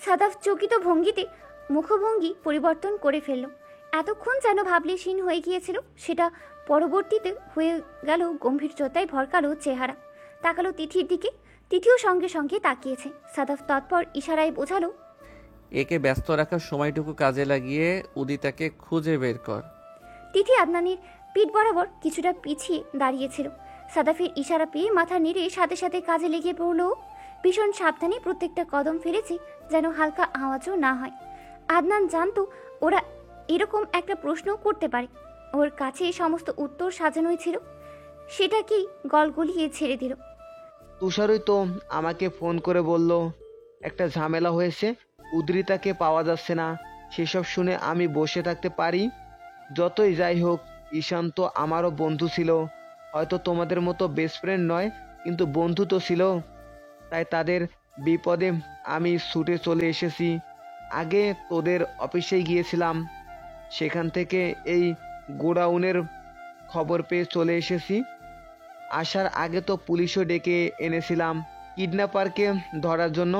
সাদাফ চকিত ভঙ্গিতে মুখভঙ্গি পরিবর্তন করে ফেলল। এতক্ষণ যেন ভাবলেশীন হয়ে গিয়েছিল, সেটা পরবর্তীতে হয়ে গেল গম্ভীর্যতায় ভরকালো চেহারা। তাকালো তিথির দিকে, তিথিও সঙ্গে সঙ্গে তাকিয়েছে। সাদাফ তৎপর ইশারায় বোঝালো, একে ব্যস্ত রাখার সময়টুকু কাজে লাগিয়ে উদিতাকে খুঁজে বের কর। তিথি আদনানের পিঠ বরাবর কিছুটা পিছিয়ে দাঁড়িয়েছিল। সাদাফের ইশারা পেয়ে মাথা নেড়ে সাথে সাথে কাজে লেগে পড়ল। ভীষণ সাবধানে প্রত্যেকটা কদম ফেলেছে যেন হালকা আওয়াজও না হয়। আদনান জানতো ওরা এরকম একটা প্রশ্ন করতে পারে। ওর কাছে সমস্ত উত্তর সাজানোই ছিল, সেটাকেই গলগলিয়ে ছেড়ে দিল। তুষারই তো আমাকে ফোন করে বলল একটা ঝামেলা হয়েছে, উদ্রিতাকে পাওয়া যাচ্ছে না। সেসব শুনে আমি বসে থাকতে পারি? যতই যাই হোক, ঈশান তো আমারও বন্ধু ছিল। হয়তো তোমাদের মতো বেস্ট ফ্রেন্ড নয়, কিন্তু বন্ধু তো ছিল। তাই তাদের বিপদে আমি ছুটে চলে এসেছি। আগে তোদের অফিসেই গিয়েছিলাম, সেখান থেকে এই গোডাউনের খবর পেয়ে চলে এসেছি। আসার আগে তো পুলিশও ডেকে এনেছিলাম কিডন্যাপারকে ধরার জন্য,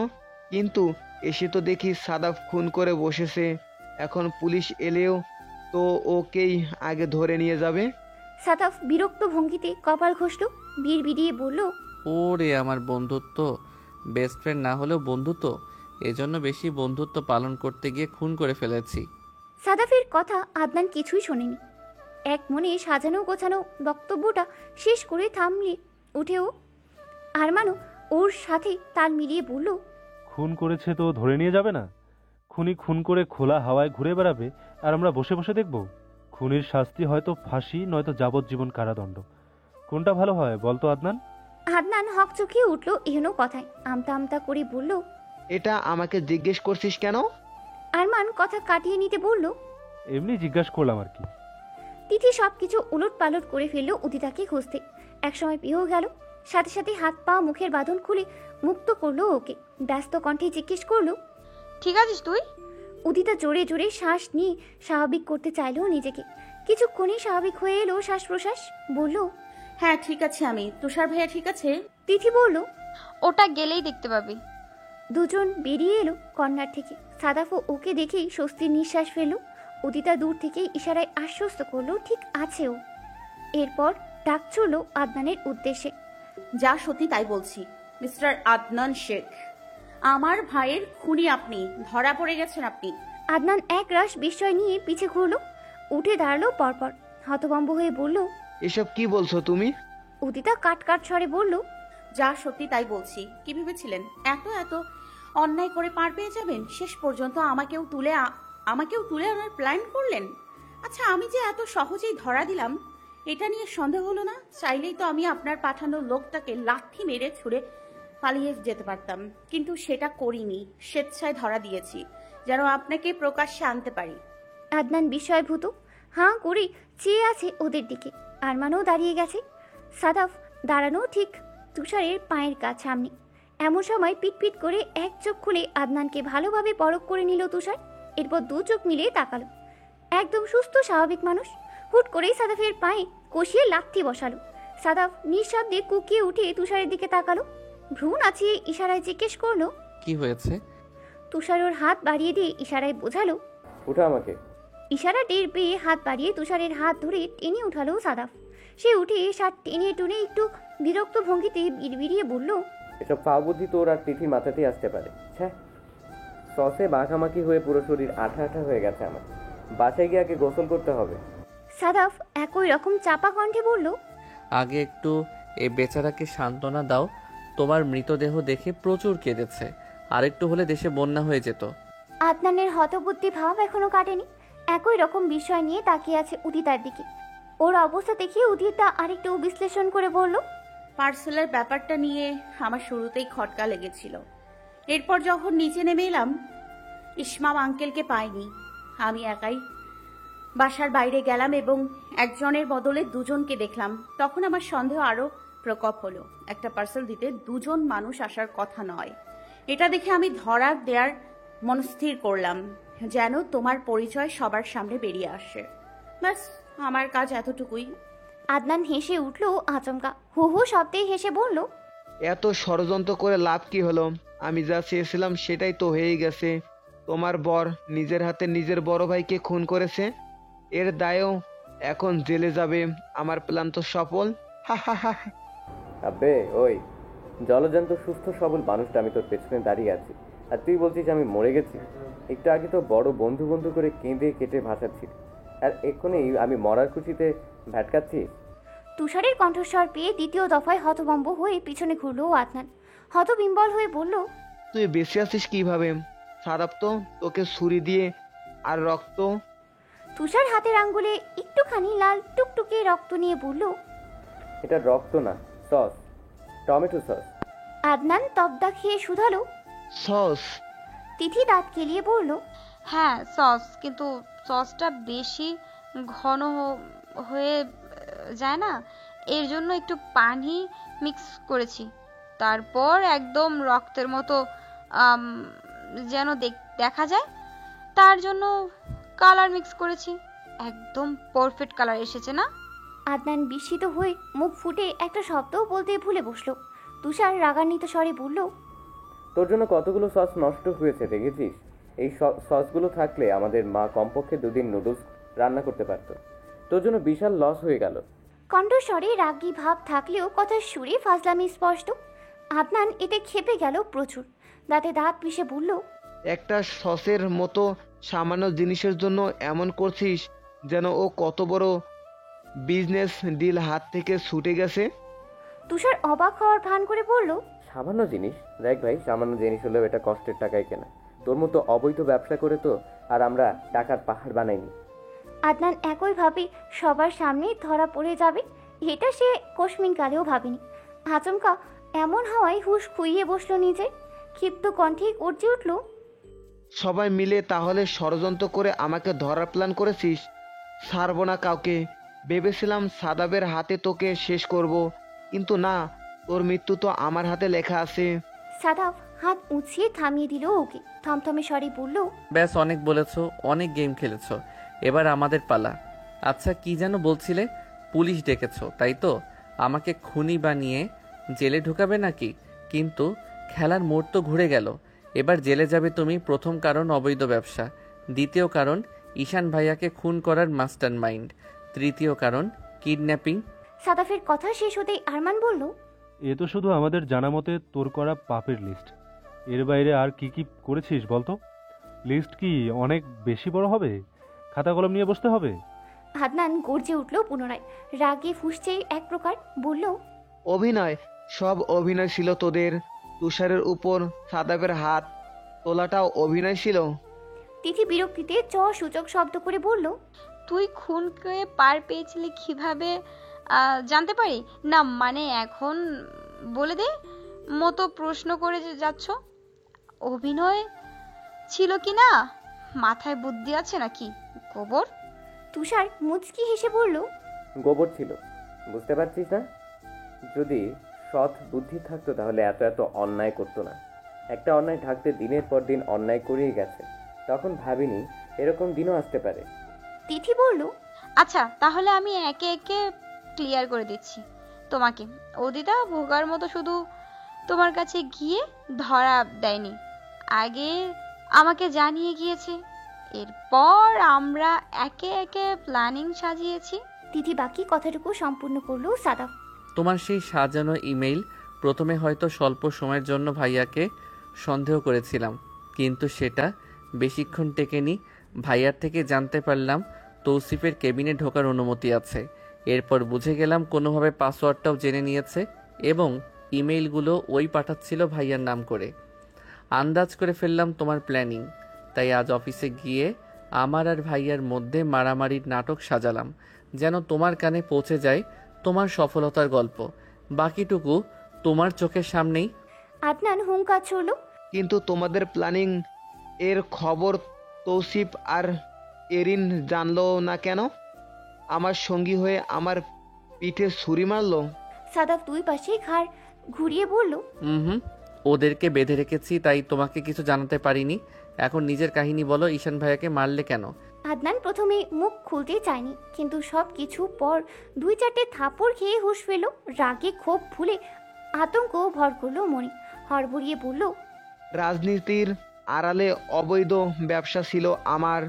কিন্তু এসে তো দেখি সাদাফ খুন করে বসেছে। এখন পুলিশ এলেও তো ওকেই আগে ধরে নিয়ে যাবে। সাদাফ বিরক্ত ভঙ্গিতে কপাল ঘষল, বিড়বিড়িয়ে বলল, ওরে আমার বন্ধুত্ব, বেস্ট ফ্রেন্ড না হলেও বন্ধুত্ব, এজন্য বেশি বন্ধুত্ব পালন করতে গিয়ে খুন করে ফেলেছি। সাদাফের কথা আদনান কিছুই শোনেনি। এক মনে সাজানো গোছানো বক্তব্যটা শেষ করে থামলে উঠেও আরমানও ওর সাথে তাল মিলিয়ে বলল, খুন করেছে তো ধরে নিয়ে যাবে না? খুনি খুন করে খোলা হাওয়ায় ঘুরে বেড়াবে আর আমরা বসে বসে দেখব? খুনির শাস্তি হয়তো ফাঁসি, নয়তো যাবজ্জীবন কারাদণ্ড। কোনটা ভালো হয় বলতো আদনান? আদনান হকচকিয়ে উঠল এহেন কথায়। আমতা আমতা করে বলল, এটা আমাকে জিজ্ঞেস করছিস কেন? আরমান কথা কাটিয়ে নিতে বলল, এমনি জিজ্ঞাসা করলাম আর কি। তিথি সবকিছু উলট পালট করে ফেললো উদিতাকে খুঁজতে। একসময় পেয়েও গেল, সাথে সাথে হাত পা মুখের বাঁধন খুলে মুক্ত করলো ওকে। ব্যস্ত কণ্ঠে জিজ্ঞেস করলো, ঠিক আছিস তুই? উদিতা জোরে জোরে শ্বাস নিয়ে স্বাভাবিক করতে চাইলো নিজেকে। কিছুক্ষণই স্বাভাবিক হয়ে এলো শ্বাস প্রশ্বাস। বলল, হ্যাঁ ঠিক আছে আমি। তুষার ভাইয়া ঠিক আছে? তিথি বলল, ওটা গেলেই দেখতে পাবি। দুজন বেরিয়ে এলো কর্নার থেকে। সাদাফও ওকে দেখেই স্বস্তির নিঃশ্বাস ফেলল। উদিতা দূর থেকে ইশারায় আশ্বস্ত করলো ঠিক আছে ও। এরপর ডাক ছুড়ল আদনানের উদ্দেশ্যে, যা সত্যি তাই বলছি, মিস্টার আদনান শেখ, আমার ভাইয়ের খুনি আপনি। ধরা পড়ে গেছেন আপনি। আদনান এক রাশ বিস্ময় নিয়ে পিছে ঘুরল, উঠে দাঁড়ালো পরপর। হতভম্ব হয়ে বলল, এসব কি বলছো তুমি? উদিতা কাট কাট স্বরে বলল, যা সত্যি তাই বলছি। কি ভেবেছিলেন এত এত অন্যায় করে পার পেয়ে যাবেন? শেষ পর্যন্ত আমাকেও তুলে আনার প্ল্যান করলেন। আচ্ছা, আমি যে এত সহজেই ধরা দিলাম এটা নিয়ে সন্দেহ হলো না? চাইলেই তো আমি আপনার পাঠানো লোকটাকে লাঠি মেরে ছুঁড়ে পালিয়ে যেতে পারতাম, কিন্তু সেটা করিনি। স্বেচ্ছায় ধরা দিয়েছি যেন আপনাকে প্রকাশ্যে আনতে পারি। আদনান বিস্ময়ভূত হাঁ করে চেয়ে আছে ওদের দিকে। আরমানও দাঁড়িয়ে গেছে। সাদাফ দাঁড়ানো ঠিক তুষারের পায়ের কাছ সামনে। এমন সময় পিটপিট করে এক চোখ খুলে আদনানকে ভালোভাবে পরখ করে নিল তুষার। এরপর দু চোখ মিলিয়ে তাকালো। একদম সুস্থ স্বাভাবিক মানুষ। হুট করেই সাদাফের পায়ে কষিয়ে লাথি বসালো। সাদাফ নিঃশব্দে কুকিয়ে উঠে তুষারের দিকে তাকালো। ভ্রু নাচিয়ে ইশারায় জিজ্ঞেস করলো, কি হয়েছে? তুষার ওর হাত বাড়িয়ে দিয়ে ইশারায় বোঝালো। উঠা আমাকে। ইশারা টের পেয়ে হাত বাড়িয়ে তুষারের হাত ধরে টেনে উঠালো সাদাফ। সে উঠে শার্ট টেনে টুনে একটু বিরক্ত ভঙ্গিতে বিড়বিড়িয়ে বলল, এসব ফাও বুদ্ধি তোর আর তিথির মাথাতেই আসতে পারে। ছ্যাঃ, সসে মাখামাখি হয়ে পুরো শরীর আঠা আঠা হয়ে গেছে আমার। বাসায় গিয়ে আগে গোসল করতে হবে। সাদাফ একই রকম চাপা কণ্ঠে বলল, আগে একটু এই বেচারাকে সান্ত্বনা দাও। তোমার মৃতদেহ দেখে প্রচুর কেঁদেছে, আর একটু হলে দেশে বন্যা হয়ে যেত। আদনানের হতবুদ্ধি ভাব এখনো কাটেনি। একই রকম বিষয় নিয়ে তাকিয়ে আছে উদিতার দিকে। ওর অবস্থা দেখে উদিতা আরেকটু বিশ্লেষণ করে বলল, পার্সেলের ব্যাপারটা নিয়ে আমার শুরুতেই খটকা লেগেছিল। এরপর যখন নিচে নেমে এলাম, ইসমাম আঙ্কেলকে পাইনি। আমি একাই বাসার বাইরে গেলাম এবং একজনের বদলে দুজনকে দেখলাম। তখন আমার সন্দেহ আরো প্রকোপ হলো। একটা পার্সেল দিতে দুজন মানুষ আসার কথা নয়। এটা দেখে আমি ধরা দেওয়ার মনস্থির করলাম, যেন তোমার পরিচয় সবার সামনে বেরিয়ে আসে। ব্যাস, আমার কাজ এতটুকুই। আদনান হেসে উঠল আচমকা। হু হু শব্দে হেসে বলল, এত ষড়যন্ত্র করে লাভ কি হলো? আমি যা চেয়েছিলাম সেটাই তো হয়েই গেছে। তোমার বর নিজের হাতে নিজের বড় ভাইকে খুন করেছে, এর দায়েও এখন জেলে যাবে। আমার প্ল্যান তো সফল। হা হা হা। আবে ওই জলজান্ত সুস্থ সবল মানুষটা আমি তোর পেছনে দাঁড়িয়ে আছি, আর তুই বলছিস আমি মরে গেছি? একটু আগে তো বড় বন্ধু বন্ধু করে কেঁদে কেটে ভাসাচ্ছি, আর এক্ষুনি আমি মরার খুশিতে ভ্যাটকাচ্ছিস। তুষারের কণ্ঠস্বর পেয়ে দ্বিতীয় দফায় হতভম্ব হয়ে পিছনে ঘুরলো আদনান। হতবিম্বল হয়ে বলল, তুই বেঁচে আছিস কিভাবে? সারাপ তো তোকে ছুরি দিয়ে আর রক্ত। তুষার হাতের আঙ্গুলে একটুখানি লাল টুকটুকে রক্ত নিয়ে বলল, এটা রক্ত না, সস, টমেটো সস। আদনান তবদা খেয়ে শুধালো। সস? তিথি দাঁত কেলিয়ে বলল, হ্যাঁ সস, কিন্তু সসটা বেশি ঘন হয়ে যায় না, এর জন্য একটু পানি মিক্স করেছি। তারপর একদম রক্তের মতো আম, যেন দেখা যায়, তার জন্য কালার মিক্স করেছি। একদম পারফেক্ট কালার এসেছে না? আদনান বিস্মিত হয়ে মুখ ফুটে একটা শব্দও বলতে ভুলে বসলো। তুষার রাগান্বিত স্বরে বলল, তোর জন্য কতগুলো সস নষ্ট হয়েছে দেখেছিস? এই সসগুলো থাকলে আমাদের মা কমপক্ষে 2 দিন নুডলস রান্না করতে পারতো। তোর জন্য বিশাল লস হয়ে গেল। কণ্ঠস্বরে রাগী ভাব থাকলেও কথার সুরে ফাজলামি স্পষ্ট। আদনান এতে ক্ষেপে গেল প্রচুর। দাঁতে দাঁত পিষে বলল, একটা সসের মতো সামান্য জিনিসের জন্য এমন করছিস যেন ও কত বড় বিজনেস ডিল হাত থেকে ছুটে গেছে। তুষার অবাক হওয়ার ভান করে বলল, সামান্য জিনিস? দেখ ভাই, সামান্য জিনিস হলেও এটা কষ্টের টাকায় কেনা। তোর মতো অবৈধ ব্যবসা করে তো আর আমরা টাকার পাহাড় বানাইনি। আদনান একইভাবে সবার সামনে ধরা পড়ে যাবে এটা সে কোশমিন কালেও ভাবেনি। আচমকা এমন হওয়ায় হুঁশ খুইয়ে বসলো নিজে। ক্ষিপ্ত কণ্ঠে গর্জে উঠল, সবাই মিলে তাহলে ষড়যন্ত্র করে আমাকে ধরার প্ল্যান করেছিস? ছাড়বো না কাউকে। ভেবেছিলাম সাদাবের হাতে তোকে শেষ করব, কিন্তু না, তোর মৃত্যু তো আমার হাতে লেখা আছে। সাদাফ হাত উঁচিয়ে থামিয়ে দিল ওকে। থমথমে স্বরে বলল, ব্যাস, অনেক বলেছো, অনেক গেম খেলেছো, এবার আমাদের পালা। আচ্ছা, কি যেন বলছিলে? পুলিশ ডেকেছো তাই তো? আমাকে খুনি বানিয়ে জেলে ঢুকাবে নাকি? কিন্তু খেলার মোড় তো ঘুরে গেল। এবার জেলে যাবে তুমি। প্রথম কারণ অবৈধ ব্যবসা, দ্বিতীয় কারণ ঈশান ভাইয়াকে খুন করার মাস্টার মাইন্ড, তৃতীয় কারণ কিডন্যাপিং। সাদাফের কথা শেষ হতেই আরমান বলল, এ তো শুধু আমাদের জানা মতে তোর করা পাপের লিস্ট। এর বাইরে আর কি কি করেছিস বলতো? লিস্ট কি অনেক বেশি বড় হবে? খাতা কলম নিয়ে বসতে হবে? আদনান গর্জে উঠল পুনরায়। রাগে ফুঁসছে এক প্রকার। বলল, অভিনয়, সব অভিনয় ছিল তোদের। তুষারের উপর সাদাবের হাত তোলাটাও অভিনয় ছিল। তিথি বিরক্তিতে সূচক শব্দ করে বলল, তুই খুনকে পার পেয়েছিলি কিভাবে জানতে পারি না? মানে এখন বলে দে মতো প্রশ্ন করে যাচ্ছ। অভিনয় ছিল কি না? মাথায় বুদ্ধি আছে নাকি গোবর? তুষার মুচকি হেসে বলল, গোবর ছিল, বুঝতে পারছিস না? যদি সৎ বুদ্ধি থাকতো তাহলে এত এত অন্যায় করতো না। একটা অন্যায় ঢাকতে দিনের পর দিন অন্যায় করেই গেছে, তখন ভাবিনি এরকম দিনও আসতে পারে। তিথি বলল, আচ্ছা তাহলে আমি একে একে ক্লিয়ার করে দিচ্ছি তোমাকে। অদিতা ভোগার মতো শুধু তোমার কাছে গিয়ে ধরা দেয়নি, আগে আমাকে জানিয়ে গিয়েছে। এরপর আমরা একে একে প্ল্যানিং সাজিয়েছি। তিথি বাকি কথাটুকু সম্পূর্ণ করলো সাদাফ। তোমার সেই সাজানো ইমেইল, প্রথমে হয়তো স্বল্প সময়ের জন্য ভাইয়াকে সন্দেহ করেছিলাম, কিন্তু সেটা বেশিক্ষণ টেকেনি। ভাইয়ার থেকে জানতে পারলাম তৌসিফের কেবিনে ঢোকার অনুমতি আছে। এরপর বুঝে গেলাম কোনোভাবে পাসওয়ার্ডটাও জেনে নিয়েছে এবং ইমেইলগুলো ওই পাঠাচ্ছিল ভাইয়ার নাম করে। আন্দাজ করে ফেললাম তোমার প্ল্যানিং, তাই আজ অফিসে গিয়ে আমার আর ভাইয়ার মধ্যে মারামারির নাটক সাজালাম, যেন তোমার কানে পৌঁছে যায় তোমার সফলতার গল্প। বাকিটুকু তোমার চোখের সামনেই। আদনান হুঙ্কার ছুড়ল, কিন্তু তোমাদের প্ল্যানিং এর খবর তৌসিফ আর এরিন জানলো না কেন? আমার সঙ্গী হয়ে আমার পিঠে ছুরি মারলো। সাদাফ দুই পাশে ঘাড় ঘুরিয়ে বলল, হুম, ওদেরকে বেঁধে রেখেছি তাই তোমাকে কিছু জানাতে পারিনি। এখন নিজের কাহিনী বলো, ঈশান ভাইয়াকে মারলে কেন? আদনান প্রথমে মুখ খুলতে চায়নি, কিন্তু সব কিছু পর 2-4টে থাপড় খেয়ে হুঁশ পেল। রাগে ক্ষোভ ভুলে আতঙ্ক ভর করলো মনে। হড়বড়িয়ে বলল, রাজনীতির আড়ালে অবৈধ ব্যবসা ছিল আমার,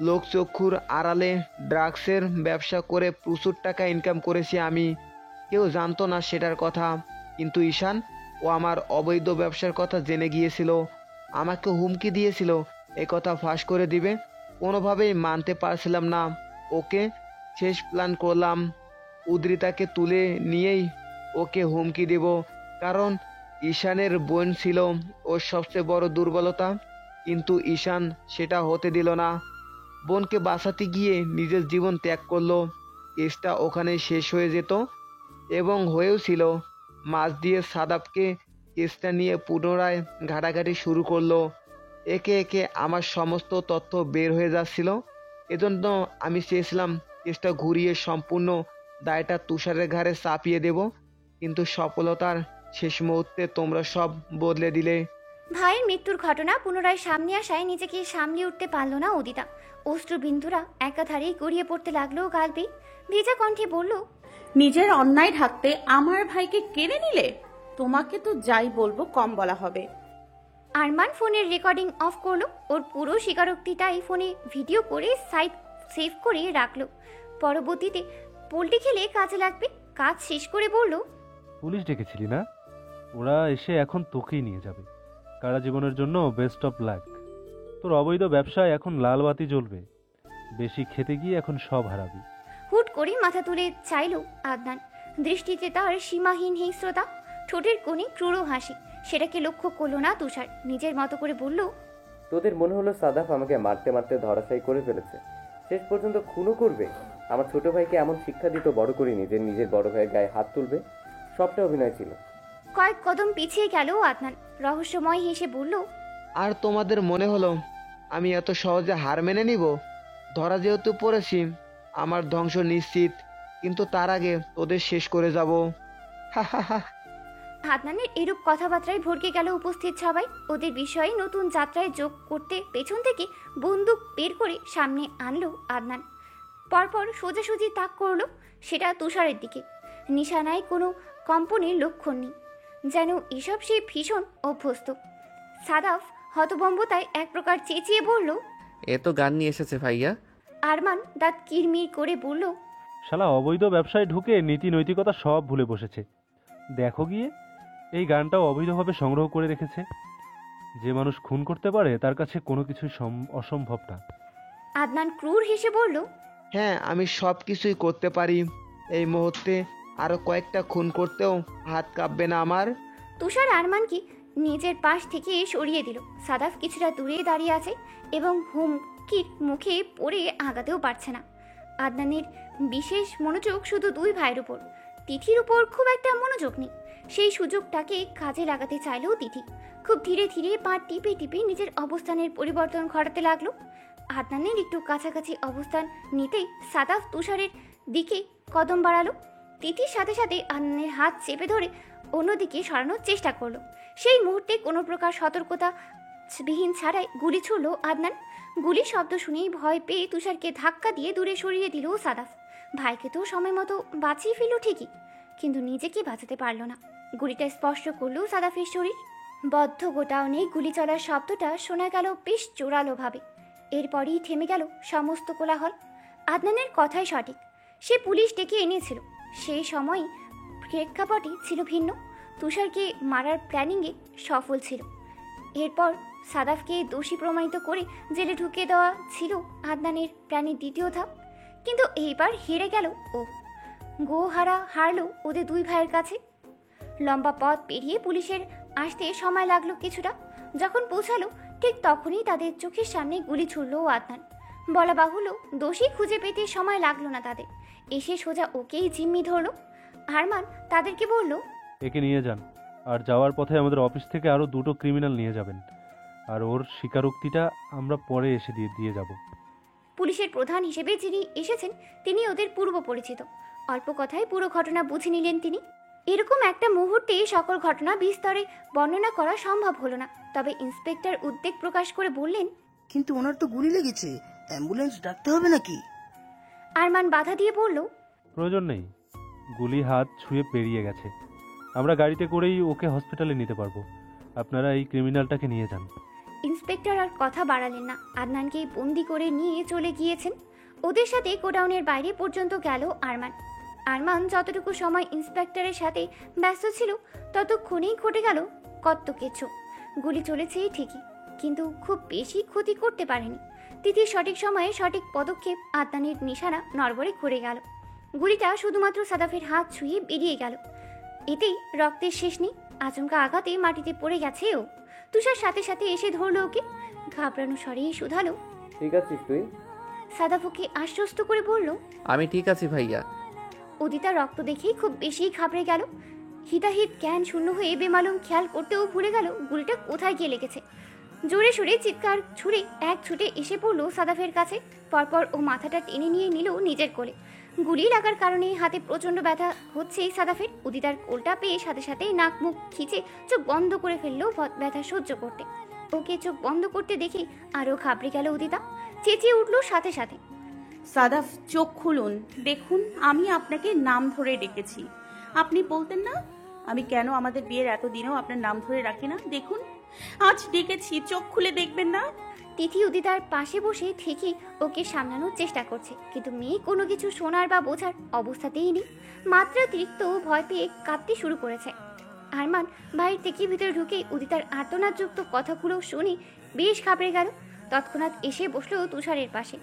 লোকচক্ষুর আড়ালে ড্রাগসের ব্যবসা করে প্রচুর টাকা ইনকাম করেছি আমি। কেউ জানতো না সেটার কথা, কিন্তু ঈশান ও আমার অবৈধ ব্যবসার কথা জেনে গিয়েছিল, আমাকে হুমকি দিয়েছিল এ কথা ফাঁস করে দিবে। কোনোভাবেই মানতে পারছিলাম না ওকে। শেষ প্ল্যান করলাম উদ্রিতাকে তুলে নিয়েই ওকে হুমকি দেব, কারণ ঈশানের বোন ছিল ওর সবচেয়ে বড় দুর্বলতা। কিন্তু ঈশান সেটা হতে দিল না, বোনকে বাঁচাতে গিয়ে নিজের জীবন ত্যাগ করলো। কেসটা ওখানেই শেষ হয়ে যেত, এবং হয়েও ছিল। মাছ দিয়ে সাদাবকে কেসটা নিয়ে পুনরায় ঘাটাঘাটি শুরু করলো। একে একে আমার সমস্ত তথ্য বের হয়ে যাচ্ছিল। এজন্য আমি চেয়েছিলাম কেসটা ঘুরিয়ে সম্পূর্ণ দায়টা তুষারের ঘাড়ে চাপিয়ে দেব, কিন্তু সফলতার শেষ মুহূর্তে তোমরা সব বদলে দিলে। ভাইয়ের মৃত্যুর ঘটনা পুনরায় সামনে আসায় নিজেকে সামলে উঠতে পারল না উদিতা। অশ্রুবিন্দুরা একাধারেই গড়িয়ে পড়তে লাগলো গাল বেয়ে। ভেজা কণ্ঠে বলল, নিজের অন্যায় ঢাকতে আমার ভাইকে কেড়ে নিলে? তোমাকে তো যাই বলবো কম বলা হবে। আরমান ফোনের রেকর্ডিং অফ করলো। ওর পুরো স্বীকারোক্তিটাই ফোনে ভিডিও করে সেভ করে রাখলো। পরবর্তীতে পোল্টি খেলে কাজে লাগবে। কাজ শেষ করে বলল, পুলিশ ডেকেছিলি না? ওরা এসে এখন তোকেই নিয়ে যাবে। কারা জীবনের জন্য বেস্ট অফ লাক। তোর অবৈধ ব্যবসায় এখন লাল বাতি জ্বলবে। বেশি খেতে গিয়ে এখন সব হারাবি। হুট করে মাথা তুলে চাইল আদনান। দৃষ্টিতে তার সীমাহীন হিংস্রতা, ঠোঁটের কোণে ক্রূর হাসি। সেটাকে লক্ষ্য করলো না তুষার। নিজের মতো করে বলল, তোদের মনে হলো সাদাফ আমাকে মারতে মারতে ধরাশায়ী করে ফেলেছে, শেষ পর্যন্ত খুনও করবে? আমার ছোট ভাইকে এমন শিক্ষা দিত বড় করিনি যে নিজের বড় ভাইয়ের গায়ে হাত তুলবে। সবটা অভিনয় ছিল। কয়েক কদম পিছিয়ে গেল আদনান। রহস্যময় হেসে বলল, আর তোমাদের মনে হলো আমি এত সহজে হার মেনে নিব? ধরা যেহেতু পড়েছি, আমার ধ্বংস নিশ্চিত, কিন্তু তার আগে তোদের শেষ করে যাব। হা হা হা। আদনানের এরূপ কথাবার্তায় ভরকে গেল উপস্থিত সবাই। ওদের বিষয়ে নতুন যাত্রায় যোগ করতে পেছন থেকে বন্দুক বের করে সামনে আনলো আদনান। পরপর সোজাসুজি তাক করলো, সেটা তুষারের দিকে। নিশানায় কোনো কম্পনের লক্ষণ নেই, যেন এসব সে ভীষণ অভ্যস্ত। সাদাফ হতভম্বতায় এক প্রকার চেঁচিয়ে বলল, এ তো গান নিয়ে এসেছে ভাইয়া। আরমান দাঁত কিরমির করে বলল, শালা অবৈধ ব্যবসায় ঢুকে নীতি নৈতিকতা সব ভুলে বসেছে। দেখো গিয়ে, এই গানটাও অবৈধভাবে সংগ্রহ করে রেখেছে। যে মানুষ খুন করতে পারে তার কাছে কোনো কিছুই অসম্ভব না। আদনান ক্রূর হেসে বলল, হ্যাঁ, আমি সব কিছুই করতে পারি। এই মুহূর্তে আরো কয়েকটা খুন করতেও হাত কাঁপবে না আমার। তুষার আরমানকে নিজের পাশ থেকে সরিয়ে দিল। সাদাফ কিছুটা দূরে দাঁড়িয়ে আছে এবং হুমকির মুখে পড়ে আগাতেও পারছে না। আদনানের বিশেষ মনোযোগ শুধু দুই ভাইয়ের উপর। তিথির উপর খুব একটা মনোযোগ নেই। সেই সুযোগটাকে কাজে লাগাতে চাইলেও তিথি খুব ধীরে ধীরে পা টিপে টিপে নিজের অবস্থানের পরিবর্তন ঘটাতে লাগলো। আদনানের একটু কাছাকাছি অবস্থান নিতেই সাদাফ তুষারের দিকে কদম বাড়ালো। তিথির সাথে সাথে আদনানের হাত চেপে ধরে অন্যদিকে সরানোর চেষ্টা করলো। সেই মুহূর্তে কোনো প্রকার সতর্কতা বিহীন ছাড়াই গুলি ছুড়ল আদনান। গুলির শব্দ শুনেই ভয় পেয়ে তুষারকে ধাক্কা দিয়ে দূরে সরিয়ে দিল সাদাফ। ভাইকে তো সময় মতো বাঁচিয়ে ফেলল ঠিকই, কিন্তু নিজেকে বাঁচাতে পারল না। গুলিটা স্পর্শ করলো সাদাফের শরীর। বদ্ধ গোটাউনে গুলি চলার শব্দটা শোনা গেল বেশ জোরালোভাবে। এরপরই থেমে গেল সমস্ত কোলাহল। আদনানের কথাই সঠিক, সে পুলিশ ডেকে এনেছিল। সেই সময় প্রেক্ষাপটই ছিল ভিন্ন। তুষারকে মারার প্ল্যানিংয়ে সফল ছিল। এরপর সাদাফকে দোষী প্রমাণিত করে জেলে ঢুকিয়ে দেওয়া ছিল আদনানের প্ল্যানের দ্বিতীয় ধাপ। কিন্তু এইবার হেরে গেল ও। হারলো ওদের দুই ভাইয়ের কাছে। লম্বা পথ পেরিয়ে পুলিশের আসতে সময় লাগলো কিছুটা। যখন পৌঁছালো ঠিক তখনই তাদের চোখের সামনে গুলি ছুড়ল আদনান। বলা বাহুল্য, দোষী খুঁজে পেতে সময় লাগলো না তাদের। এসে সোজা ওকেই জিম্মি ধরলো। আরমান তাদেরকে বলল, একে নিয়ে যান, আর যাওয়ার পথে আমাদের অফিস থেকে আরও 2টো ক্রিমিনাল নিয়ে যাবেন, আর ওর স্বীকারোক্তিটা আমরা পরে এসে দিয়ে যাব। পুলিশের প্রধান হিসেবে যিনি এসেছেন তিনি ওদের পূর্ব পরিচিত। অল্প কথায় পুরো ঘটনা বুঝে নিলেন তিনি। এরকম একটা মুহূর্তে সকল ঘটনা বিস্তরে বর্ণনা করা সম্ভব হলো না। তবে ইন্সপেক্টর উদ্বেগ প্রকাশ করে বললেন, কিন্তু ওনার তো গুলি লেগেছে, অ্যাম্বুলেন্স ডাকতে হবে নাকি? আরমান বাধা দিয়ে বলল, প্রয়োজন নেই, গুলি হাত ছুঁয়ে পেরিয়ে গেছে। আমরা গাড়িতে করেই ওকে হসপিটালে নিতে পারবো। আপনারা এই ক্রিমিনালটাকে নিয়ে যান। ইন্সপেক্টর আর কথা বাড়ালেন না, আদনানকে বন্দি করে নিয়ে চলে গিয়েছেন। ওদের সাথে গোডাউনের বাইরে পর্যন্ত গেল আরমান। আরমান যতটুকু সময় ইন্সপেক্টরের সাথে ব্যস্ত ছিল ততক্ষণেই ঘটে গেল কত কিছু। গুলি চলেছে ঠিকই, কিন্তু খুব বেশি ক্ষতি করতে পারেনি। তিথির সঠিক সময়ে সঠিক পদক্ষেপ, আদনানের নিশানা নড়বড়ে ঘুরে গেল। গুলিটা শুধুমাত্র সাদাফের হাত ছুঁয়ে বেরিয়ে গেল। এতেই রক্তের শেষ নেই। আচমকা আঘাতে মাটিতে পড়ে গেছে ও। তুষার সাথে সাথে এসে ধরলো ওকে, ঘাবড়ানো স্বরে শুধালো। ঠিক আছিস তুই? সাদাফ ওকে আশ্বস্ত করে বলল, আমি ঠিক আছি ভাইয়া। উদিতা রক্ত দেখেই খুব বেশি ঘাবড়ে গেল। হিতাহিত জ্ঞান শূন্য হয়ে বেমালুম খেয়াল করতেও ভুলে গেল গুলিটা কোথায় গিয়ে লেগেছে। জোরে সোরে চিৎকার ছুড়ে এক ছুটে এসে পড়লো সাদাফের কাছে। পরপর ও মাথাটা টেনে নিয়ে নিল নিজের কোলে। গুলি লাগার কারণে হাতে প্রচন্ড ব্যথা হচ্ছে সাদাফের। উদিতার কোলটা পেয়ে সাথে সাথে নাক মুখ খিচে চোখ বন্ধ করে ফেললো ব্যথা সহ্য করতে। ওকে চোখ বন্ধ করতে দেখে আরো ঘাবড়ে গেল উদিতা, চেঁচিয়ে উঠলো সাথে সাথে। সাদাফ, চোখ খুলুন, দেখুন আমি আপনাকে নাম ধরে ডেকেছি। আপনি বলতেন না আমি কেন আমাদের বিয়ের এতদিনেও আপনার নাম ধরে রাখি না? দেখুন আজ ডেকেছি, চোখ খুলে দেখবেন না? তিথি উদিতার পাশে বসে ঠিকই ওকে সামলানোর চেষ্টা করছে, কিন্তু মেয়ে কোনো কিছু শোনার বা বোঝার অবস্থাতেই নেই। মাত্রাতিরিক্ত ভয় পেয়ে কাঁদতে শুরু করেছে। আরমান বাইরে থেকে ভিতরে ঢুকে উদিতার আর্তনাদযুক্ত কথাগুলো শুনে বেশ ঘাবড়ে গেল। তৎক্ষণাৎ এসে বসলো তুষারের পাশে।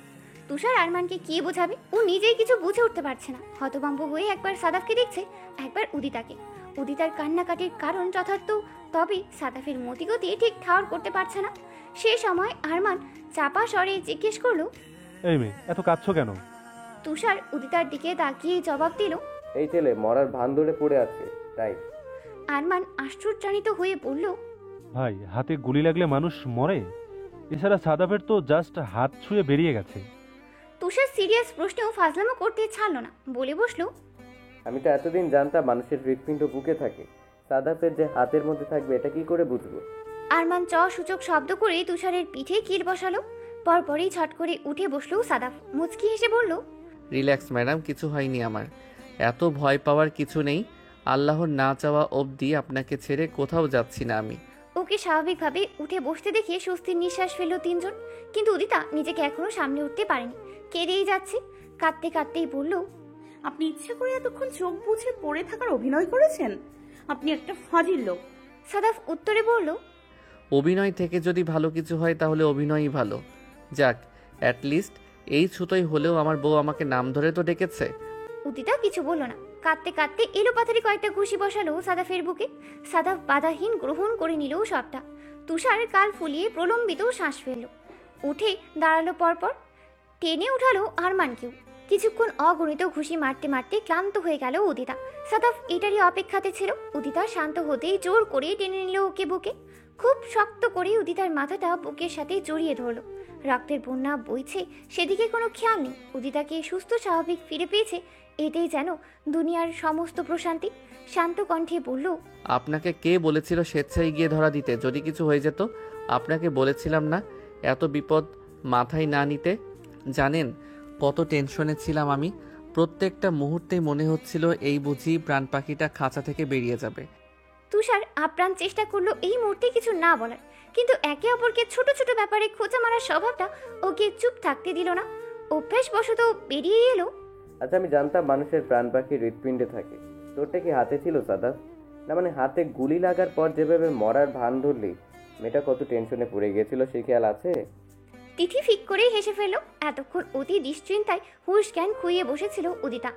তুষার আরমানকে কি বোঝাবে, ও নিজেই কিছু বুঝে উঠতে পারছে না। হতভম্ব হয়ে একবার সাদাফকে দেখছে, একবার উদিতাকে। উদিতার কান্নাকাটির কারণ যথার্থ, তবে সাদাফের মতিগতি ঠিক ঠাওর করতে পারছে না। সে সময় আরমান চাপা স্বরে জিজ্ঞেস করলো, এই মেয়ে এত কাঁদছো কেন? তুষার উদিতার দিকে তাকিয়ে জবাব দিল, এই ছেলে মরার ভান ধরে পড়ে আছে তাই। আরমান আশ্চর্যান্বিত হয়ে বলল, ভাই, হাতে গুলি লাগলে মানুষ মরে? এছাড়া সাদাফের তো জাস্ট হাত ছুঁয়ে বেরিয়ে গেছে। তুষার সিরিয়াস প্রশ্নেও ফাজলামো করতে ছাড়লো না, বলে বসলো, আমি তো এতদিন জানতাম মানুষের হৃৎপিণ্ড বুকে থাকে, সাদাফের যে হাতের মধ্যে থাকবে এটা কি করে বুঝবো? আরমান সূচক শব্দ করে তুষারের পিঠে কিল বসালো। পরপরই ছট করে উঠে বসলো সাদাফ। মুচকি হেসে বলল, রিল্যাক্স ম্যাডাম, কিছু হয়নি আমার। এত ভয় পাওয়ার কিছু নেই। আল্লাহর না চাওয়া অবধি আপনাকে ছেড়ে কোথাও যাচ্ছি না আমি। ওকে স্বাভাবিকভাবে উঠে বসতে দেখে স্বস্তির নিঃশ্বাস ফেললো তিনজন। কিন্তু উদিতা নিজেকে এখনো সামনে উঠতে পারেনি, কেঁদেই যাচ্ছে। কাঁদতে কাঁদতেই বলল, আপনি ইচ্ছে করে এতক্ষণ চোখ বুঝে পড়ে থাকার অভিনয় করেছেন? আপনি একটা ফাজিল লোক। সাদাফ উত্তরে বলল, অভিনয় থেকে যদি ভালো কিছু হয় তাহলে অভিনয়ই ভালো। যাক, অ্যাটলিস্ট এই ছুতোই হলেও আমার বউ আমাকে নাম ধরে তো ডেকেছে। উদিতা কিছু বলল না। কাঁদতে কাঁদতে এলোপাথারি কয়েকটা ঘুষি বসালো সাদাফের বুকে। সাদাফ বাধাহীন গ্রহণ করে নিল সবটা। তুষার কাল ফুলিয়ে প্রলম্বিত শ্বাস ফেলল, উঠে দাঁড়ালো। পরপর টেনে উঠালো আরমানকেও। কিছুক্ষণ অগণিত ঘুষি মারতে মারতে ক্লান্ত হয়ে গেল উদিতা। সাদাফ এটারই অপেক্ষাতে ছিল। উদিতা শান্ত হতেই জোর করে টেনে নিল ওকে বুকে। খুব শক্ত করে উদিতার মাথাটা বুকের সাথে জড়িয়ে ধরল। রক্তের বন্যা বইছে, সেদিকে কোনো খেয়াল নেই। উদিতাকে সুস্থ স্বাভাবিক ফিরে পেয়েছে, এটাই যেন দুনিয়ার সমস্ত প্রশান্তি। শান্ত কণ্ঠে বলল, আপনাকে কে বলেছিল স্বেচ্ছায় গিয়ে ধরা দিতে যদি কিছু হয়ে যেত? আপনাকে বলেছিলাম না এত বিপদ মাথায় না নিতে? জানেন কত টেনশনে ছিলাম আমি। প্রত্যেকটা মুহূর্তেই মনে হচ্ছিল এই বুঝি প্রাণ পাখিটা খাঁচা থেকে বেরিয়ে যাবে। তুষার আপ্রাণ চেষ্টা করলো এই মুহূর্তে কিছু না বলার, কিন্তু একে অপরকে ছোট ছোট ব্যাপারে খোঁচা মারার স্বভাবটা ওকে চুপ থাকতে দিল না। অভ্যাসবশত বেরিয়ে এলো, আচ্ছা আমি জানতাম মানুষের প্রাণ পাখি হৃৎপিণ্ডে থাকে। তোরটা কি হাতে ছিল সাদাফ? না মানে হাতে গুলি লাগার পর যেভাবে মরার ভান ধরলি, মেয়েটা কত টেনশনে পড়ে গিয়েছিল সে খেয়াল আছে? তিথি ফিক করে হেসে ফেলল। এতক্ষণ অতি দুশ্চিন্তায় হুঁশ জ্ঞান খুইয়ে বসেছিল উদিতা।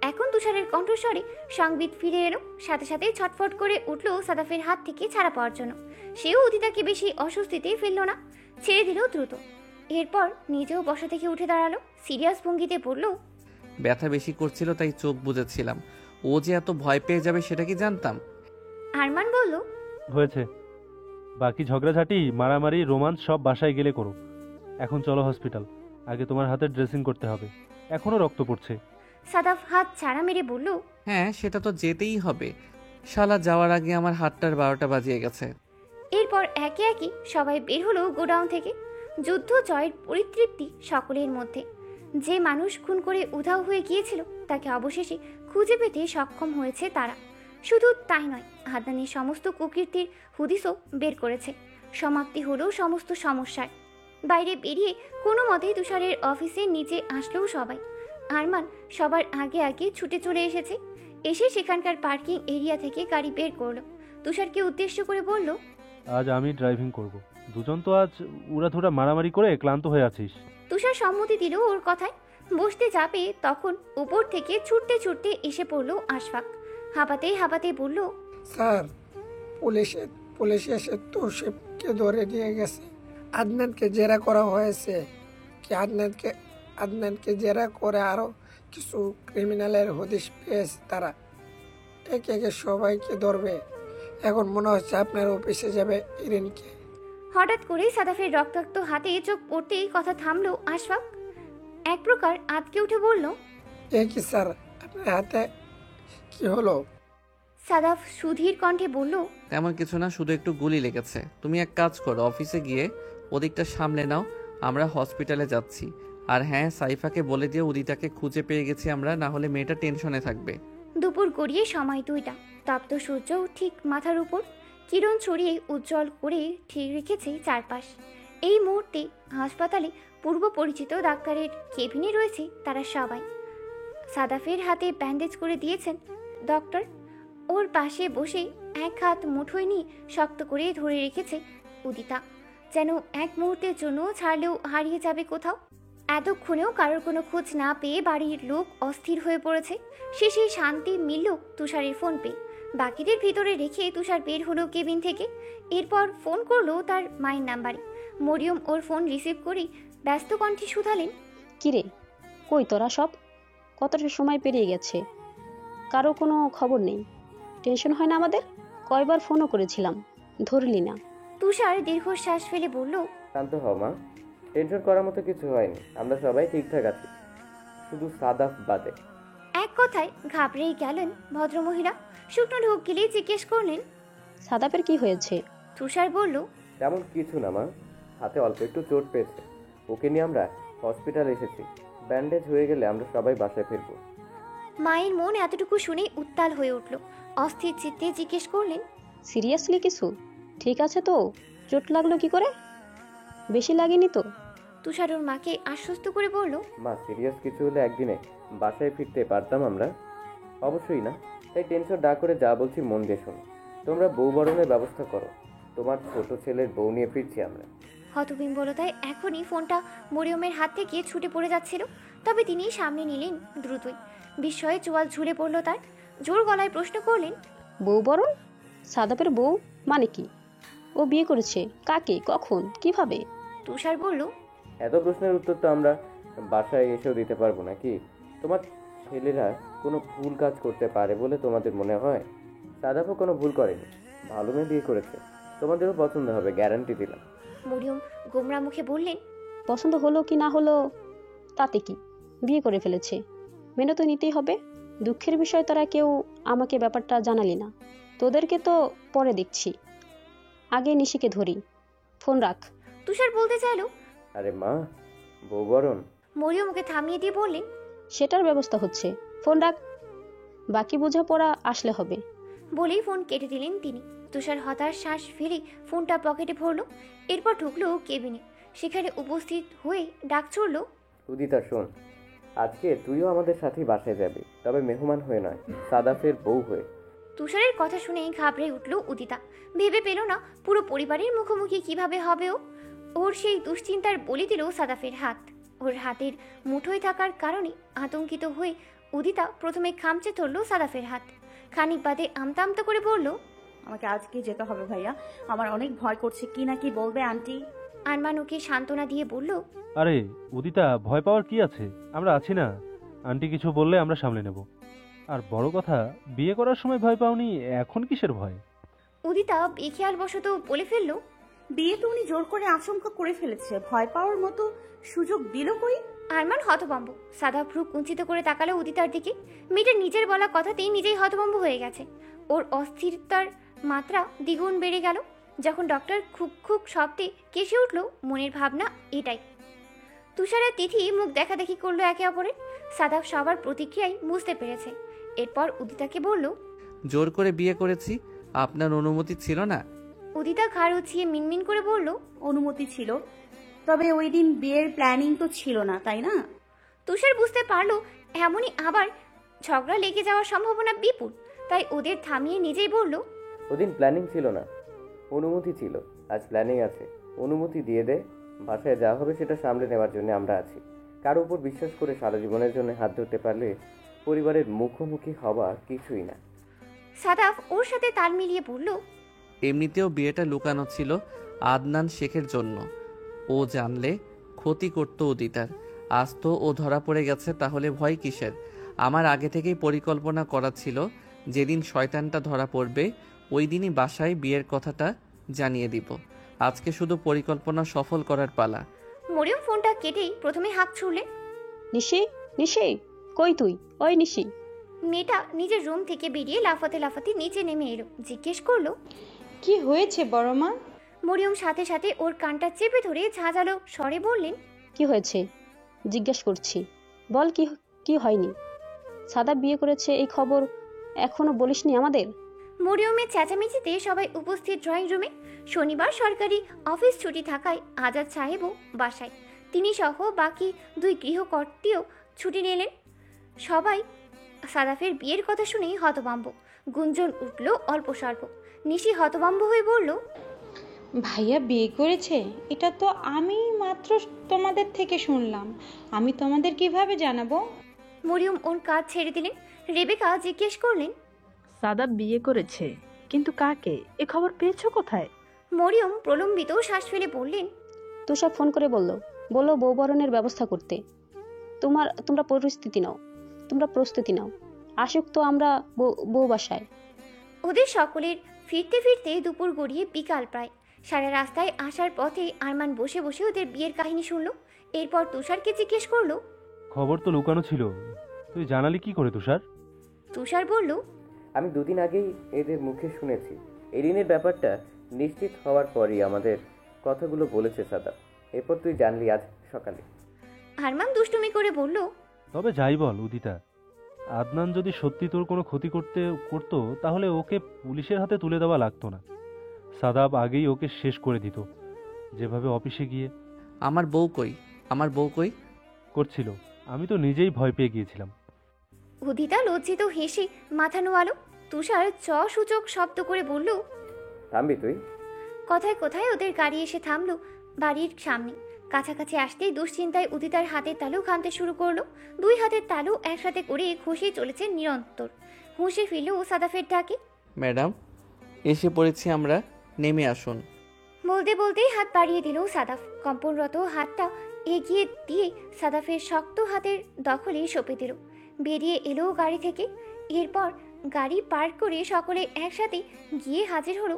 এখন তুষারের কণ্ঠস্বরে সংবিত ফিরে এলো। সাথে সাথে ছটফট করে উঠল সাদাফের হাত থেকে ছাড়া পাওয়ার জন্য। সেও উদিতাকে বেশি অস্বস্তিতে ফেলল না, ছেড়ে দিল দ্রুত। এরপর নিজেও বসা থেকে উঠে দাঁড়ালো। সিরিয়াস ভঙ্গিতে বলল, ব্যথা বেশি করছিল তাই চোখ বুজেছিলাম। ও যে এত ভয় পেয়ে যাবে সেটা কি জানতাম? আরমান বলল, হয়েছে, বাকি ঝগড়াঝাটি মারামারি রোমান্স সব বাসায় গেলে করো। এখন চলো হসপিটাল, আগে তোমার হাতে ড্রেসিং করতে হবে, এখনো রক্ত পড়ছে। সাদাফ হাত ছাড়া মেরে বলল, হ্যাঁ সেটা তো যেতেই হবে। শালা যাওয়ার আগে আমার হাতটার 12টা বাজিয়ে গেছে। এরপর একে একে সবাই বের হলো গোডাউন থেকে। যুদ্ধ জয়ের পরিতৃপ্তি সকলের মধ্যে। যে মানুষ খুন করে উধাও হয়ে গিয়েছিল তাকে অবশেষে খুঁজে পেতে সক্ষম হয়েছে তারা। শুধু তাই নয়, আদনানের সমস্ত কুকীর্তির হুদিসও বের করেছে। সমাপ্তি হলো সমস্ত সমস্যার। বাইরে বেরিয়ে কোনো মতেই তুষারের অফিসের নিচে আসলেও সবাই। আরমান সবার আগে আগে ছুটে চলে এসেছে। এসে সেখানকার পার্কিং এরিয়া থেকে গাড়ি বের করলো। তুষারকে উদ্দেশ্য করে বলল, আজ আমি ড্রাইভিং করব। দুজন তো আজ উড়াধুরা মারামারি করে ক্লান্ত হয়ে আছিস। তুষার সম্মতি দিল ওর কথায়। বসতে যাবে তখন উপর থেকে ছুটতে ছুটতে এসে পড়লো আশফাক। হাঁপাতে হাঁপাতে বলল, স্যার, পুলিশ এসে তোষেবকে ধরে নিয়ে গেছে। আদনানকে জেরা করা হয়েছে। কি আদনানকে জেরা করে আরো কিছু ক্রিমিনালের হদিশ পেয়েছে তারা। একে একে সবাইকে ধরবে। এখন মনে হচ্ছে আপনার অফিসে যাবে ইরিনকে। হঠাৎ করেই সাদাফের রক্তাক্ত হাতে চোখ পড়তেই কথা থামলো আশফাক। এক প্রকার আঁতকে উঠে বলল, এ কি স্যার, আপনার হাতে কি হলো? সাদাফ সুধীর কণ্ঠে বলল, তেমন কিছু না, শুধু একটু গুলি লেগেছে। তুমি এক কাজ করো, অফিসে গিয়ে ওদিকটা সামলে নাও, আমরা হসপিটালে যাচ্ছি। আর হ্যাঁ, সাইফাকে বলে দিয়ে উদিতাকে খুঁজে পেয়ে গেছি আমরা, না হলে মেয়েটা টেনশনে থাকবে। দুপুর গড়িয়ে সময় 2টা। তপ্ত সূর্য ঠিক মাথার উপর কিরণ ছড়িয়ে উজ্জ্বল করে ঠিক রেখেছে চারপাশ। এই মুহূর্তে হাসপাতালে পূর্ব পরিচিত ডাক্তারের কেবিনে রয়েছে তারা সবাই। সাদাফের হাতে ব্যান্ডেজ করে দিয়েছেন ডক্টর। ওর পাশে বসে এক হাত মুঠোয় নিয়ে শক্ত করে ধরে রেখেছে উদিতা, যেন এক মুহূর্তের জন্য ছাড়লেও হারিয়ে যাবে কোথাও। এতক্ষণেও কারোর কোনো খোঁজ না পেয়ে বাড়ির লোক অস্থির হয়ে পড়েছে। শেষে শান্তি মিলল তুষারের ফোন পেয়ে। বাকিদের ভিতরে রেখে তুষার বের হলো কেবিন থেকে। এরপর ফোন করলো তার মায়ের নাম্বারে। মরিয়ম ওর ফোন রিসিভ করেই ব্যস্ত কণ্ঠে শুধালেন, কিরে, কই তোরা সব? কতটা সময় পেরিয়ে গেছে, কারো কোনো খবর নেই। টেনশন হয় না আমাদের? কয়বার ফোনও করেছিলাম, ধরলি না। তুষার দীর্ঘশ্বাস ফেলে বলল, শান্ত হও মা, টেনশন করার মতো কিছু হয়নি, আমরা সবাই ঠিকঠাক আছি, শুধু সাদাফ বাদে। এক কথায় ঘাবড়েই গেলেন ভদ্রমহিলা। শুকনো ঢোক গিলে জিজ্ঞেস করলেন, সাদাপের কি হয়েছে? তুষার বলল, তেমন কিছু না মা, হাতে অল্প একটু চোট পেয়েছে, ওকে নিয়ে আমরা হসপিটালে এসেছি। ব্যান্ডেজ হয়ে গেলে আমরা সবাই বাসায় ফিরবো। মায়ের মন এতটুকু শুনে উত্তাল হয়ে উঠল। অস্থির চিত্তে জিজ্ঞেস করলেন, সিরিয়াসলি কিছু ঠিক আছে তো? চোট লাগলো কি করে? বেশি লাগেনি তো? তুষার ওর মাকে আশ্বস্ত করে বলল, মা, সিরিয়াস কিছু হলে একদিনে বাসায় ফিরতে পারতাম আমরা? অবশ্যই না, তাই টেনশন না করে যা বলছি মন দিয়ে শোনো। তোমরা বউ বরণের ব্যবস্থা করো, তোমার ছোট ছেলের বউ নিয়ে ফিরছি আমরা। হতবিম্বলতায় এখনই ফোনটা মরিয়মের হাত থেকে ছুটে পড়ে যাচ্ছিল। তবে তিনি সামনে নিলেন দ্রুতই। বিস্ময়ে চোয়াল ঝুলে পড়ল তার। জোর গলায় প্রশ্ন করলেন, বউ বরণ? সাদাপের বউ মানে কি? ও বিয়ে করেছে কাকে, কখন, কিভাবে? তুষার বলল, এত প্রশ্নের উত্তর তো আমরা বাসায় এসেও দিতে পারবো নাকি? তোমার ছেলেরা কোনো ভুল কাজ করতে পারে বলে তোমাদের মনে হয়? সাদাফও কোনো ভুল করেনি, ভালো মেয়ে বিয়ে করেছে, তোমাদেরও পছন্দ হবে, গ্যারান্টি দিলাম। মরিয়ম গোমরা মুখে বললেন, পছন্দ হলো কি না হলো তাতে কি, বিয়ে করে ফেলেছে, মেনে তো নিতেই হবে। দুঃখের বিষয় তারা কেউ আমাকে ব্যাপারটা জানালি না। তোদেরকে তো পরে দেখছি, আগে নিশিকে ধরি। ফোন রাখ। তুষার বলতে চাইলো, আরে মা, বউ বরণ। মরিয়ম ওকে থামিয়ে দিয়ে বললেন, সেটার ব্যবস্থা হচ্ছে, ফোন রাখ, বাকি বোঝাপড়া আসলে হবে। বলেই ফোন কেটে দিলেন তিনি। তুষার হতাশ শ্বাস ফেলে ফোনটা পকেটে ভরলো। এরপর ঢুকলো কেবিনে। সেখানে উপস্থিত হয়ে ডাক চড়ল, উদিতা শোন, আজকে তুইও আমাদের সাথেই বাসায় যাবি, তবে মেহমান হয়ে নয়, সাদাফের বউ হয়ে। তুষারের কথা শুনেই ঘাবড়ে উঠল উদিতা। ভেবে পেল না পুরো পরিবারের মুখোমুখি কিভাবে হবে ও। ওর সেই দুশ্চিন্তার বলি দিল সাদাফের হাত। ওর হাতের মুঠোয় থাকার কারণে আতঙ্কিত হয়ে উদিতা প্রথমে খামচে ধরল সাদাফের হাত। খানিক বাদে আমতা আমতা করে বলল, আমাকে আজকে যেতে হবে ভাইয়া, আমার অনেক ভয় করছে, কি না কি বলবে আন্টি। আরমান ওকে সান্ত্বনা দিয়ে বলল, আরে উদিতা, ভয় পাওয়ার কি আছে, আমরা আছি না। আন্টি কিছু বললে আমরা সামলে নেব। আর বড় কথা, বিয়ে করার সময় ভয় পাওনি, এখন কিসের ভয়? উদিতা বেখেয়াল বশত বলে ফেলল, বিয়ে তো উনি জোর করে আশঙ্কা করে ফেলেছে, ভয় পাওয়ার মতো সুযোগ দিল কই? আরমান হতভম্ব। সাদা ভ্রু কুঞ্চিত করে তাকালো উদিতার দিকে। মেয়েটা নিজের বলা কথাতেই নিজেই হতভম্ব হয়ে গেছে। ওর অস্থিরতার মাত্রা দ্বিগুণ বেড়ে গেল যখন ডক্টর খুব খুব শব্দে কেসে উঠল মনের ভাবনা এটাই। তুষারের তিথি মুখ দেখাদেখি করলো একে অপরের। সাদাফ সবার প্রতিক্রিয়ায় বুঝতে পেরেছে। এরপর উদিতাকে বলল, জোর করে বিয়ে করেছি, আপনার অনুমতি ছিল না? উদিতা ঘাড় উঁচিয়ে মিনমিন করে বলল, অনুমতি ছিল, তবে ওই দিন বিয়ের প্ল্যানিং তো ছিল না, তাই না? তুষার বুঝতে পারলো এমনই আবার ঝগড়া লেগে যাওয়ার সম্ভাবনা বিপুল, তাই ওদের থামিয়ে নিজেই বলল, ওদিন প্ল্যানিং ছিল না, অনুমতি ছিল। আজ প্ল্যানিং আছে, অনুমতি দিয়ে দে। বাসায় যা হবে সেটা সামলে নেওয়ার জন্য আমরা আছি। কারো উপর বিশ্বাস করে সারা জীবনের জন্য হাত ধরতে পারলে পরিবারের মুখোমুখি হওয়া কিছুই না। সাদাফ ওর সাথে তাল মিলিয়ে বলল, এমনিতেও বিয়েটা লুকানো ছিল আদনান শেখের জন্য। ও জানলে ক্ষতি করত উদিতার। আজ তো ও ধরা পড়ে গেছে, তাহলে ভয় কিসের? আমার আগে থেকেই পরিকল্পনা করা ছিল, যেদিন শয়তানটা ধরা পড়বে ওই দিনই বাসায় বিয়ের কথাটা জানিয়ে দিব। আজকে শুধু পরিকল্পনা সফল করার পালা। মরিয়ম ফোনটা কেটেই প্রথমে হাঁক ছুড়লে। নিশি, নিশি, কই তুই? ওই নিশি। মেয়েটা নিজের রুম থেকে বেরিয়ে লাফাতে লাফাতে নিচে নেমে এলো। জিজ্ঞেস করলো, কি হয়েছে বড় মা? মরিয়ম সাথে সাথে ওর কানটা চেপে ধরে ঝাঁঝালো স্বরে বললেন, কি হয়েছে জিজ্ঞেস করছি, বল কি কি হয়নি? সাদা বিয়ে করেছে এই খবর এখনো বলিসনি আমাদের? মরিয়মের চেঁচামেচিতে সবাই উপস্থিত ড্রয়িং রুমে। শনিবার সরকারি অফিস ছুটি থাকায় আজাদ সাহেবও বাসায়। তিনি সহ বাকি 2 গৃহকর্ত্রীও ছুটি নিলেন। সবাই সাদাফের বিয়ের কথা শুনেই হতভম্ব। গুঞ্জন উঠল অল্প স্বল্প। নিশি হতভম্ব হয়ে বলল, ভাইয়া বিয়ে করেছে? এটা তো আমি মাত্র তোমাদের থেকে শুনলাম। আমি তোমাদের কিভাবে জানাবো? মরিয়ম ওর কাজ ছেড়ে দিলেন। রেবেকা জিজ্ঞেস করলেন, সাদা বিয়ে করেছে, কিন্তু কাকে? এ খবর পেয়েছো কোথায়? মরিয়ম প্রলম্বিত শ্বাস ফেলে বললেন, তুষার ফোন করে বললো বউ বরণের ব্যবস্থা করতে। তোমরা প্রস্তুতি নাও, আসুক তো আমরা বউ বাসায়। ওদের সকলের ফিরতে ফিরতে দুপুর গড়িয়ে বিকাল প্রায়। সারা রাস্তায় আসার পথে আরমান বসে বসে ওদের বিয়ের কাহিনী শুনল। এরপর তুষারকে জিজ্ঞেস করলো, খবর তো লুকানো ছিল, তুই জানালি কি করে তুষার? তুষার বলল, আমি 2 দিন আগেই এদের মুখে শুনেছি। এরিনের ব্যাপারটা নিশ্চিত হওয়ার পরই আমাদের কথাগুলো বলেছে সাদা। এরপর তুই জানলি আজ সকালে। আরমান দুষ্টুমি করে বলল, তবে যাই বল উদিতা, আদনান যদি সত্যি তোর কোনো ক্ষতি করতো তাহলে ওকে পুলিশের হাতে তুলে দেওয়া লাগতো না। সাদাব আগেই ওকে শেষ করে দিত, যেভাবে অফিসে গিয়ে আমার বউ কই করছিল। আমি তো নিজেই ভয় পেয়ে গিয়েছিলাম। উদিতা লজ্জিত হেসে মাথা নোয়ালো। তুষার সূচক শব্দ করে বলল, থামবি তুই? কথায় কথায় ওদের গাড়ি এসে থামলো বাড়ির সামনে। কাছাকাছি আসতেই দুশ্চিন্তায় উদিতার হাতের তালু ঘামতে শুরু করলো। 2 হাতের তালু একসাথে করে ঘষে চলেছে নিরন্তর। হুঁশে ফিরল সাদাফের ডাকে, ম্যাডাম এসে পড়েছি আমরা, নেমে আসুন। বলতে বলতেই হাত বাড়িয়ে দিল সাদাফ। কম্পনরত হাতটা এগিয়ে দিয়ে সাদাফের শক্ত হাতের দখলে সঁপে দিল। বেরিয়ে এলো গাড়ি থেকে। এরপর গাড়ি পার্ক করে সকলে একসাথে গিয়ে হাজির হলো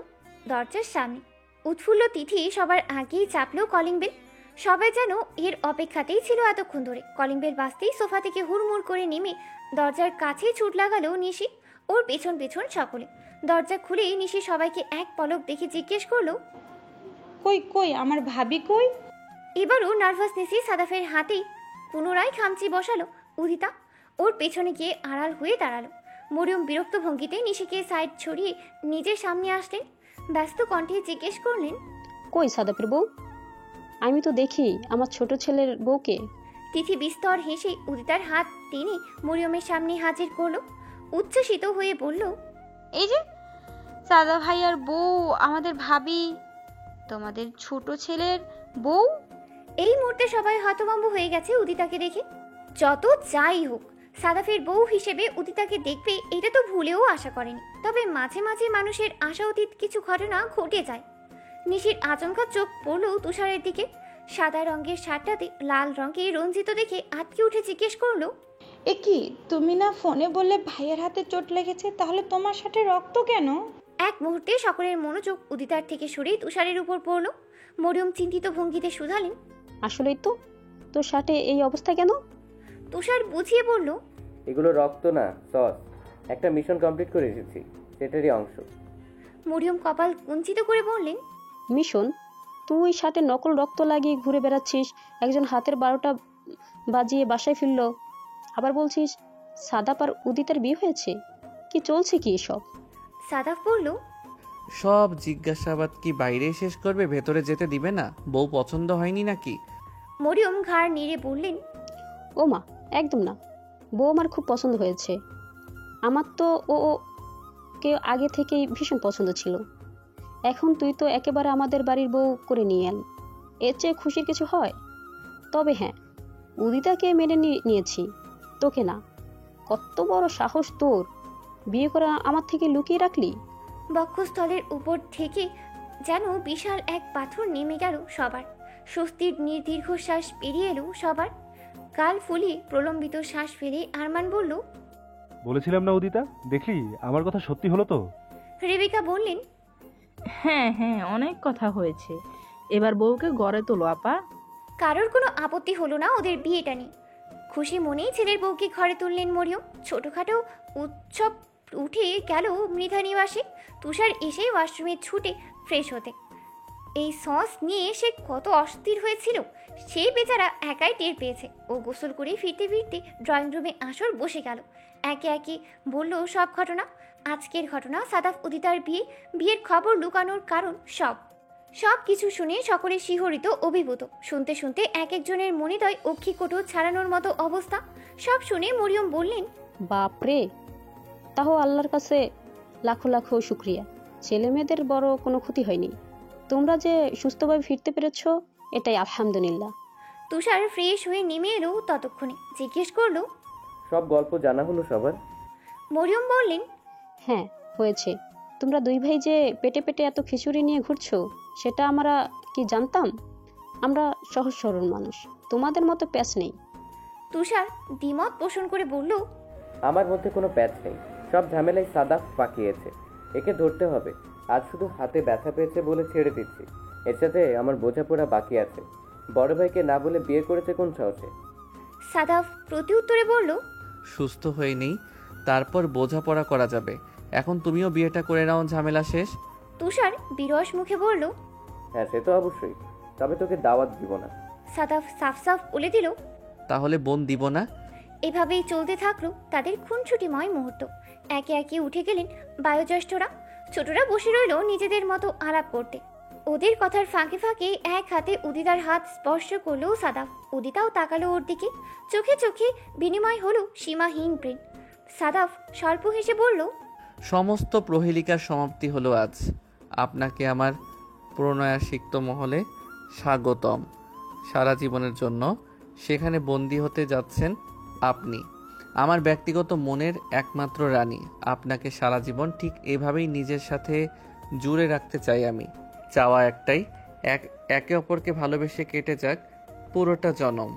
দরজার সামনে। উৎফুল্ল তিথি সবার আগেই চাপলো কলিং বেল। সবাই যেন এর অপেক্ষাতেই ছিল এতক্ষণ ধরে। কলিং বেল বাজতেই সোফা থেকে হুড়মুড় করে নেমে দরজার কাছেই ছুট লাগালো নিশি। ওর পেছন পেছন সকলে। দরজা খুলেই নিশি সবাইকে এক পলক দেখে জিজ্ঞেস করলো, কই কই আমার ভাবি কই? এবারও নার্ভাসনেসে সাদাফের হাতেই পুনরায় খামচি বসালো উদিতা। ওর পেছনে গিয়ে আড়াল হয়ে দাঁড়ালো। মরিয়ম বিরক্ত ভঙ্গিতে নিশিকে সাইড ছড়িয়ে নিজের সামনে আসলেন। ব্যস্ত কণ্ঠে জিজ্ঞেস করলেন, কই সাদাফের বউ? আমি তো দেখি আমার ছোট ছেলের বউকে। তিথি বিস্তর হেসে উদিতার হাত টেনে মরিয়মের সামনে হাজির করলো। উচ্ছ্বসিত হয়ে বলল, এই যে সাদা ভাইয়ার বউ, আমাদের ভাবি, তোমাদের ছোট ছেলের বউ। এই মুহূর্তে সবাই হতভম্ব হয়ে গেছে উদিতাকে দেখে। যত যাই হোক, সাদাফের বউ হিসেবে উদিতাকে দেখবে এটা তো ভুলেও আশা করেনি। তবে মাঝে মাঝে মানুষের আশা অতীত কিছু ঘটনা ঘটে যায়। নিশির আচমকা চোখ পড়ল তুষারের দিকে। সাদা রঙের শার্টটাতে লাল রঙে রঞ্জিত দেখে আটকে উঠে জিজ্ঞেস করলো, এ কি, তুমি না ফোনে বললে ভাইয়ের হাতে চোট লেগেছে, তাহলে তোমার সাথে রক্ত কেন? এক মুহূর্তে সকলের মনোযোগ উদিতার থেকে সরে তুষারের উপর পড়ল। মরিয়ম চিন্তিত ভঙ্গিতে শুধালেন, আসলেই তো, তোর শার্টে এই অবস্থা কেন? তুষার বুঝিয়ে বলল, এগুলো রক্ত না, সস। একটা মিশন কমপ্লিট করে এসেছি, সেটারই অংশ। মরিয়ম কপাল কুঞ্চিত করে বললেন, মিশন? তুই শার্টে নকল রক্ত লাগিয়ে ঘুরে বেড়াচ্ছিস, একজন হাতের 12টা বাজিয়ে বাসায় ফিরল, আবার বলছিস সাদাপ আর উদিতার বিয়ে হয়েছে। কি চলছে কি এসব? সাদাফ বলল, সব জিজ্ঞাসাবাদ কি বাইরে শেষ করবে, ভেতরে যেতে দিবে না? বউ পছন্দ হয়নি নাকি? মরিয়ম ঘাড় নেড়ে বললেন, ও মা, একদম না। বউ আমার খুব পছন্দ হয়েছে। আমার তো ও কে আগে থেকেই ভীষণ পছন্দ ছিল। এখন তুই তো একেবারে আমাদের বাড়ির বউ করে নিয়ে এলি, এর চেয়ে খুশির কিছু হয়? তবে হ্যাঁ, উদিতাকে মেনে নিয়েছি, তোকে না। কত বড় সাহস তোর, বিয়ে করে আমার থেকে লুকিয়ে রাখলি? বক্ষস্থলের উপর থেকে যেন বিশাল এক পাথর নেমে গেল সবার। স্বস্তির দীর্ঘশ্বাস পেরিয়ে এলো সবার। গাল ফুলিয়ে প্রলম্বিত শ্বাস ফেলে আরমান বলল, বলেছিলাম না উদিতা, দেখলি আমার কথা সত্যি হলো তো? রেবেকা বললেন, হ্যাঁ হ্যাঁ, অনেক কথা হয়েছে, এবার বউকে গড়ে তোলো আপা। কারোর কোনো আপত্তি হলো না ওদের বিয়েটা নিয়ে। খুশি মনেই ছেলের বউকে ঘরে তুললেন মরিয়ম। ছোটখাটো উৎসব উঠে গেল মৃধা নিবাসে। তুষার এসে ওয়াশরুমে ছুটে ফ্রেশ হতে। এই সস নিয়ে সে কত অস্থির হয়েছিল সে বেচারা একাই টের পেয়েছে। ও গোসল করে ফিরতে ফিরতে ড্রয়িং রুমে আসর বসে গেল। একে একে বলল সব ঘটনা, আজকের ঘটনা, সাদাফ উদিতার বিয়ের খবর লুকানোর কারণ, সব কিছু শুনে সকলে শিহরিত, অভিভূত। শুনতে শুনতে এক একজনের মনিদয় অক্ষিকোটো ছাড়ানোর মতো অবস্থা। সব শুনে মরিয়ম বললেন, বাপরে, তাও আল্লাহর কাছে লাখো লাখো শুক্রিয়া, ছেলে মেয়েদের বড় কোনো ক্ষতি হয়নি। তোমরা যে সুস্থভাবে ফিরতে পেরেছ, এটাই আলহামদুলিল্লাহ। তুষার ফ্রেশ হয়ে নেমে এলো ততক্ষণে। জিজ্ঞেস করলো, সব গল্প জানা হলো সবার? মরিয়ম বললেন, হ্যাঁ হয়েছে। তোমরা দুই ভাই যে পেটে পেটে এত খিচুড়ি নিয়ে ঘুরছো, সেটা আমরা কি জানতাম? আমরা সহজ সরল মানুষ, তোমাদের মতো প্যাচ নেই। তুষার দ্বিমত পোষণ করে বলল, আমার মধ্যে কোনো প্যাচ নেই, সব ঝামেলাই সাদাফ পাকিয়েছে। একে ধরতে হবে। আজ শুধু হাতে ব্যথা পেয়েছে বলে ছেড়ে দিচ্ছি। এর সাথে আমার বোঝাপড়া বাকি আছে। বড় ভাইকে না বলে বিয়ে করেছে কোন সাহসে? সাদাফ প্রতি উত্তরে বলল, সুস্থ হয়ে নেই, তারপর বোঝাপড়া করা যাবে। এখন তুমিও বিয়েটা করে নাও, ঝামেলা শেষ। তুষার বিরস মুখে বলল, হ্যাঁ সে তো অবশ্যই, তবে তোকে দাওয়াত দিব না। সাদাফ সাফ সাফ বলে দিল, তাহলে বোন দিব না। এভাবেই চলতে থাকলো তাদের খুনছুটিময় মুহূর্ত। একে একে উঠে গেলেন বায়োজ্যেষ্ঠরা। ছোটরা বসে রইল নিজেদের মতো আলাপ করতে। ওদের কথার ফাঁকে ফাঁকে এক হাতে উদিতার হাত স্পর্শ করলো সাদাফ। উদিতাও তাকালো ওর দিকে। চোখে চোখে বিনিময় হলো সীমাহীন প্রেম। সাদাফ স্বল্প হেসে বলল, সমস্ত প্রহেলিকার সমাপ্তি হলো আজ। আপনাকে আমার প্রণয়াসিক্ত মহলে স্বাগতম। সারা জীবনের জন্য সেখানে বন্দী হতে যাচ্ছেন আপনি, আমার ব্যক্তিগত মনের একমাত্র রানী। আপনাকে সারা জীবন ঠিক এভাবেই নিজের সাথে জুড়ে রাখতে চাই আমি। চাওয়া একটাই, একে অপরকে ভালোবেসে কেটে যাক পুরোটা জনম।